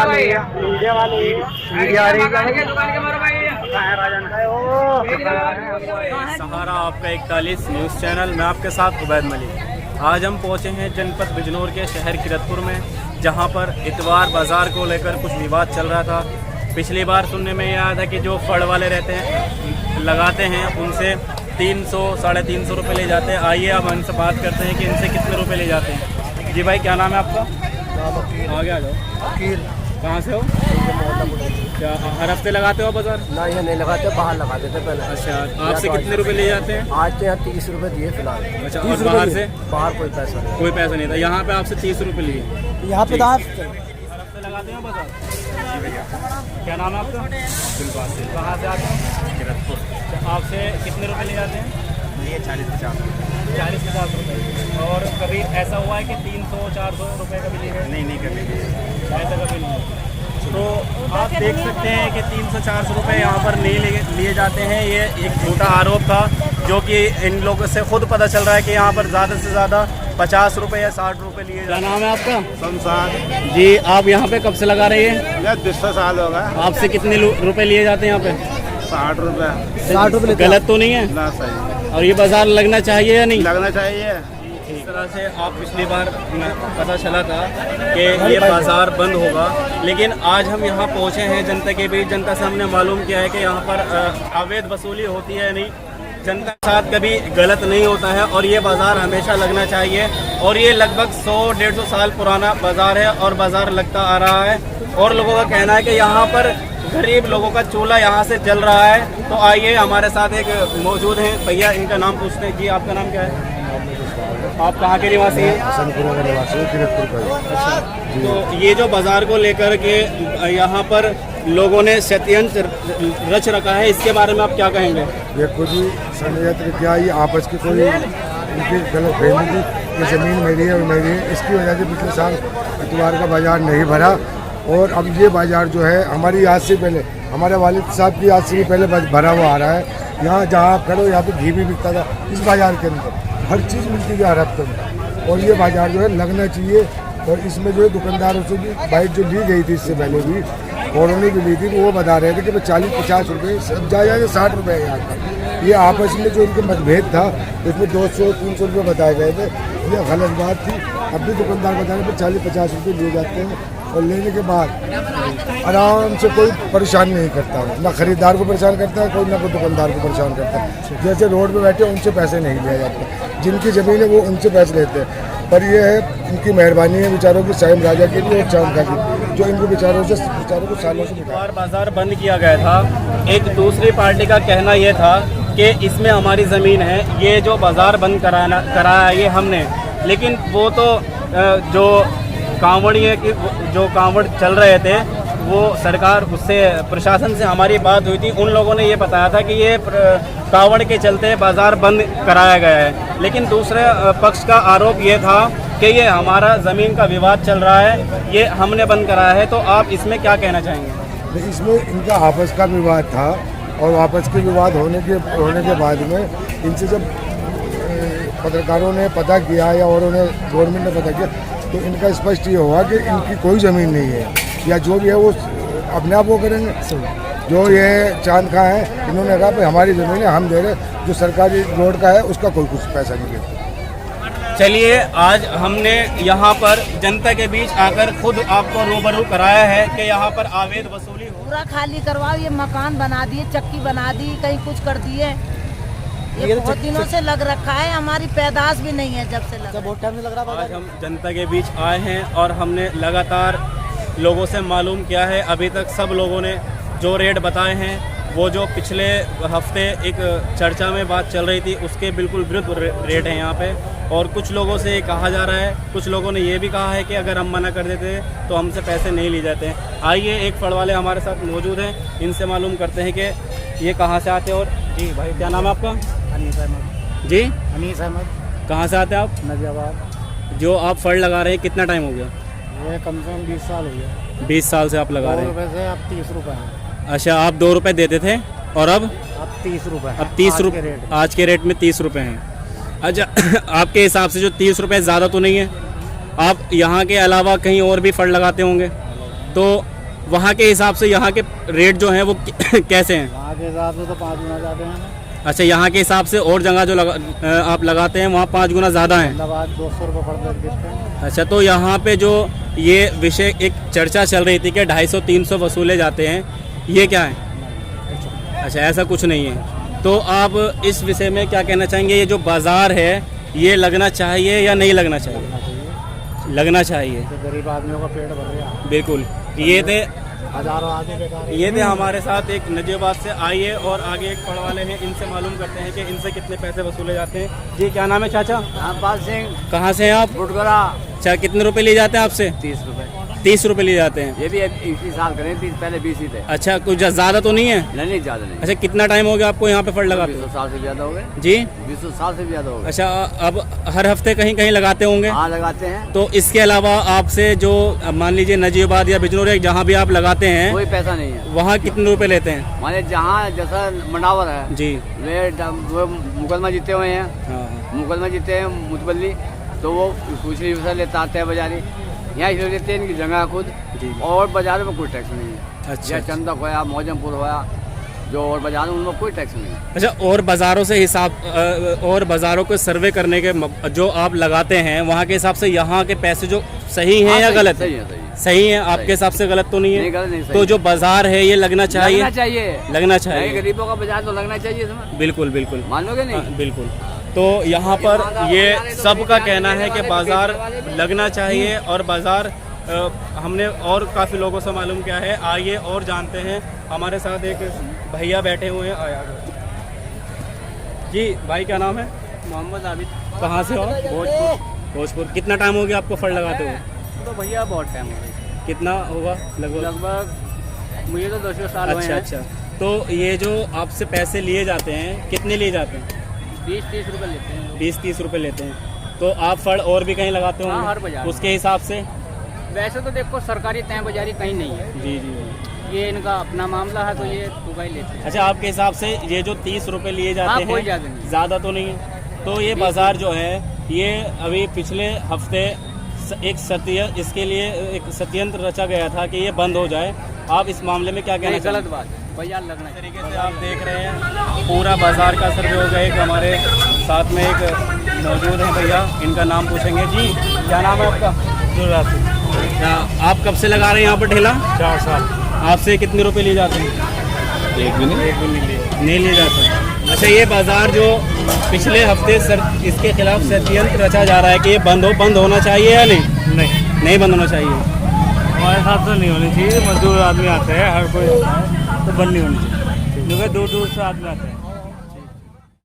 सहारा आपका 41 news channel में आपके साथ उबैद मलिक। आज हम पहुंचे हैं जनपद बिजनौर के शहर किरतपुर में, जहां पर इतवार बाज़ार को लेकर कुछ विवाद चल रहा था। पिछली बार सुनने में यह आया था कि जो फड़ वाले रहते हैं लगाते हैं उनसे 300 साढ़े 300 रुपये ले जाते हैं। आइए अब हमसे बात करते हैं कि इनसे कितने रुपए ले जाते हैं। जी भाई, क्या नाम है आपका? आगे आ जाओ। कहाँ से हो? क्या हर हफ्ते लगाते हो बाजार? नहीं नहीं लगाते, बाहर लगाते थे पहले। अच्छा, आपसे कितने रुपए ले जाते हैं? आज तो यहाँ 30 रुपये दिए फिलहाल। अच्छा, और बाहर से? बाहर कोई पैसा नहीं, कोई पैसा नहीं था। यहाँ पे आपसे 30 रुपये लिए? यहाँ पे हर हफ्ते लगाते हैं बाजार? जी भैया। क्या नाम है आपका? दिलबाग से। कहाँ से आते हैं? किरतपुर। आपसे कितने रुपए ले जाते हैं? ये 40-50 रुपये। और कभी ऐसा हुआ है कि 300-400 रुपये कभी लिए गए? नहीं, कभी नहीं, ऐसा कभी नहीं। तो आप देख सकते हैं कि 300-400 रुपये यहाँ पर नहीं लिए जाते हैं। ये एक झूठा आरोप था जो कि इन लोगों से खुद पता चल रहा है कि यहाँ पर ज़्यादा से ज़्यादा 50 रुपये या 60 रुपये लिए। क्या नाम है आपका? शमशान जी, आप यहाँ पे कब से लगा रही हैं? 20 साल होगा। आपसे कितने रुपए लिए जाते हैं यहाँ पे? 60 रुपये। 60 रुपये। गलत तो नहीं है ना? सही। और ये बाजार लगना चाहिए या नहीं? लगना चाहिए। इस तरह से आप पिछली बार पता चला था कि ये बाज़ार बंद होगा, लेकिन आज हम यहाँ पहुँचे हैं जनता के बीच। जनता से हमने मालूम किया है कि यहाँ पर अवैध वसूली होती है नहीं, जनता के साथ कभी गलत नहीं होता है और ये बाज़ार हमेशा लगना चाहिए। और ये लगभग 100-150 साल पुराना बाज़ार है और बाज़ार लगता आ रहा है। और लोगों का कहना है कि यहाँ पर गरीब लोगों का चूल्हा यहाँ से जल रहा है। तो आइए, हमारे साथ एक मौजूद हैं भैया, इनका नाम पूछते हैं। जी, आपका नाम क्या है? आप कहाँ के निवासी हैं? हसनपुरा का निवासी है, किरतपुर का। अच्छा, तो ये जो बाज़ार को लेकर के यहाँ पर लोगों ने षड्यंत्र रच रखा है, इसके बारे में आप क्या कहेंगे? देखो जी, षड्यंत्र क्या, ये आपस की कोई उनकी गलत फहमी थी कि ज़मीन मेरी है और मेरी है। इसकी वजह से पिछले साल इतवार का बाज़ार नहीं भरा और अब ये बाज़ार जो है हमारी याद से पहले, हमारे वालिद साहब की याद से भी पहले भरा हुआ आ रहा है। यहाँ जहाँ आप खड़ो, यहाँ पे घी भी बिकता था इस बाज़ार के अंदर, हर चीज़ मिलती थी हर हफ्ते में। और ये बाज़ार जो है लगना चाहिए। और इसमें जो है दुकानदारों से भी बाइक जो ली गई थी इससे पहले भी, और उन्होंने भी ली थी, वो बता रहे थे कि 40-50 रुपये, सब जाए 60 रुपये है यहाँ पर। ये आपस में जो इनके मतभेद था उसमें 200-300 रुपये बताए गए थे, ये गलत बात थी। अब भी दुकानदार बता रहे थे 40-50 रुपये लिए जाते हैं और लेने के बाद आराम से कोई परेशान नहीं करता है, ना खरीदार को परेशान करता है कोई, ना कोई दुकानदार को परेशान करता है। जैसे रोड पे बैठे उनसे पैसे नहीं लिए जाते, जिनकी ज़मीन है वो उनसे पैसे लेते हैं। पर ये है इनकी मेहरबानी है बेचारों की, साइम राजा की भी और चांद की, जो इनको बेचारों को सालों से बाज़ार बंद किया गया था। एक दूसरी पार्टी का कहना ये था कि इसमें हमारी ज़मीन है, ये जो बाज़ार बंद कराया ये हमने। लेकिन वो तो जो कांवड़िए की जो कांवड़ चल रहे थे, वो सरकार उससे प्रशासन से हमारी बात हुई थी, उन लोगों ने ये बताया था कि ये कांवड़ के चलते बाज़ार बंद कराया गया है। लेकिन दूसरे पक्ष का आरोप ये था कि ये हमारा ज़मीन का विवाद चल रहा है, ये हमने बंद कराया है। तो आप इसमें क्या कहना चाहेंगे? इसमें इनका आपस का विवाद था और आपस के विवाद होने के बाद में इनसे जब पत्रकारों ने पता किया या और उन्हें गवर्नमेंट ने पता किया, तो इनका स्पष्ट ये हुआ कि इनकी कोई ज़मीन नहीं है, या जो भी है वो अपने आप वो करेंगे। जो ये चांद का है, इन्होंने कहा भाई हमारी ज़मीन है, हम दे रहे, जो सरकारी रोड का है उसका कोई कुछ पैसा नहीं देता। चलिए, आज हमने यहाँ पर जनता के बीच आकर खुद आपको रूबरू कराया है कि यहाँ पर अवैध वसूली हो। पूरा खाली करवाओ, ये मकान बना दिए, चक्की बना दी, कहीं कुछ कर दिए। ये बहुत दिनों से लग रखा है, हमारी पैदाश भी नहीं है जब से लगा। बहुत टाइम से लग रहा है। आज हम जनता के बीच आए हैं और हमने लगातार लोगों से मालूम किया है। अभी तक सब लोगों ने जो रेट बताए हैं, वो जो पिछले हफ्ते एक चर्चा में बात चल रही थी उसके बिल्कुल विरुद्ध रेट है यहाँ पे। और कुछ लोगों से ये कहा जा रहा है, कुछ लोगों ने ये भी कहा है कि अगर हम मना कर देते तो हमसे पैसे नहीं लिए जाते हैं। आइए, एक फड़ वाले हमारे साथ मौजूद हैं, इनसे मालूम करते हैं कि ये कहाँ से आते हैं। और जी भाई, क्या नाम है आपका? अनीस अहमद। जी, अनीस अहमद। कहाँ से आते हैं आप? नजियाबाद। जो आप फड़ लगा रहे हैं कितना टाइम हो गया? ये कम से कम 20 साल हो गया। 20 साल से आप लगा रहे हैं? 2 रुपये से अब 30 रुपये हैं। अच्छा, आप 2 रुपये देते थे और अब 30 रुपये। अब 30 रुपये, आज के रेट में 30 रुपये हैं। अच्छा, आपके हिसाब से जो 30 रुपये ज़्यादा तो नहीं है? आप यहाँ के अलावा कहीं और भी फड़ लगाते होंगे? तो वहाँ के हिसाब से यहाँ के रेट जो हैं वो कैसे हैं? वहाँ के हिसाब से तो 5 गुना ज़्यादा है। अच्छा, यहाँ के हिसाब से और जगह जो आप लगाते हैं वहाँ 5 गुना ज़्यादा हैं। अहमदाबाद 200 रुपये पड़ता है। अच्छा, तो यहाँ पे जो ये विषय एक चर्चा चल रही थी कि 250-300 वसूले जाते हैं, ये क्या है? अच्छा, ऐसा कुछ नहीं है। तो आप इस विषय में क्या कहना चाहेंगे? ये जो बाज़ार है ये लगना चाहिए या नहीं लगना चाहिए? लगना चाहिए। तो गरीब आदमियों का पेट भर गया। बिल्कुल। ये थे हज़ारों आदमी बेकार है। ये थे हमारे साथ एक नजीबाबाद से। आइए और आगे एक फड़ वाले हैं, इनसे मालूम करते हैं कि इनसे कितने पैसे वसूले जाते हैं। जी, क्या नाम है चाचा? रामपाल सिंह, कहाँ से हैं आप? बुटगरा। अच्छा, कितने रुपए लिए जाते हैं आपसे? 30 रुपये। 30 रुपए लिए जाते हैं। ये भी इसी साल करें, 30 पहले 20 ही थे। अच्छा, कुछ ज़्यादा तो नहीं है? नहीं ज़्यादा नहीं। अच्छा, कितना टाइम हो गया आपको यहाँ पे फड़ लगाते 20 हुए? साल से ज़्यादा हो गए। जी, 20 साल से ज़्यादा हो गए। अच्छा। अब हर हफ्ते कहीं कहीं लगाते होंगे? हाँ, लगाते हैं। तो इसके अलावा आपसे जो मान लीजिए नजीबाबाद या बिजनौर या जहाँ भी आप लगाते हैं कोई पैसा नहीं है। वहाँ कितने रुपए लेते हैं? माने जहाँ जैसा मंडावर है जी। वो मुकदमा जीते हुए हैं, हाँ। मुकदमा जीते हैं मुतबल्ली, तो वो कुछ नहीं पैसा लेता आते हैं बाजारी, यहाँ इसलिए लेते हैं इनकी जगह खुद। जी। और बाजार में कोई टैक्स नहीं है। अच्छा। या चंदक होया, मौजमपुर होया, जो और बाजार में उनमें कोई टैक्स नहीं है। अच्छा, और बाज़ारों से और बाज़ारों को सर्वे करने के जो आप लगाते हैं वहाँ के हिसाब से यहाँ के पैसे जो सही हैं हाँ, या सही- गलत सही है? है, सही है। सही है आपके हिसाब से? गलत तो नहीं है? नहीं, गलत नहीं, सही तो है। जो बाज़ार है ये लगना चाहिए? लगना चाहिए। लगना नहीं, चाहिए। गरीबों का बाजार तो लगना चाहिए इसमें। बिल्कुल बिल्कुल। मानोगे नहीं? हाँ, बिल्कुल। तो यहाँ पर ये सबका कहना है कि बाज़ार लगना चाहिए और बाज़ार हमने और काफ़ी लोगों से मालूम किया है। आइए और जानते हैं। हमारे साथ एक भैया बैठे हुए हैं। आया जी, भाई क्या नाम है? मोहम्मद आबिद। कहाँ से हो? भोजपुर। भोजपुर। कितना टाइम हो गया आपको फल लगाते हुए? तो भैया बहुत टाइम हो गया, कितना होगा लगभग? लगभग मुझे तो 200 साल हुए अच्छा हैं। अच्छा। तो ये जो आपसे पैसे लिए जाते हैं कितने लिए जाते हैं? 20-30 रुपये लेते हैं। 20-30 रुपए लेते हैं। तो आप फल और भी कहीं लगाते हाँ, हर होंगे बाजार में। उसके हिसाब से? वैसे तो देखो सरकारी तय बाजारी कहीं नहीं है, जी जी जी। ये इनका अपना मामला है, तो ये तुका ही लेते हैं। अच्छा, आपके हिसाब से ये जो 30 रुपए लिए जाते हाँ, हैं कोई ज़्यादा नहीं। ज़्यादा तो नहीं है? तो ये बाज़ार जो है ये अभी पिछले हफ्ते इसके लिए एक षड्यंत्र रचा गया था कि ये बंद हो जाए। आप इस मामले में क्या कहना नहीं, चाहेंगे? गलत बात है, बाजार लगना इस चाहिए। तरीके से आप देख रहे हैं पूरा बाज़ार का सर्वे हो गया। एक हमारे साथ में एक मौजूद है भैया, इनका नाम पूछेंगे। जी, क्या नाम है आपका? क्या आप कब से लगा रहे हैं यहाँ पर ठेला? 4 साल। आपसे कितने रुपए लिए जाते हैं? एक भी नहीं लिए जाते। अच्छा, ये बाज़ार जो पिछले हफ्ते इसके खिलाफ षड्यंत्र रचा जा रहा है कि ये बंद होना चाहिए या नहीं? नहीं बंद होना चाहिए। हमारे साथ तो नहीं होनी चाहिए। मजदूर आदमी आते हैं, हर कोई आता है, तो बंद नहीं होनी चाहिए, क्योंकि दूर दूर से आदमी आते हैं।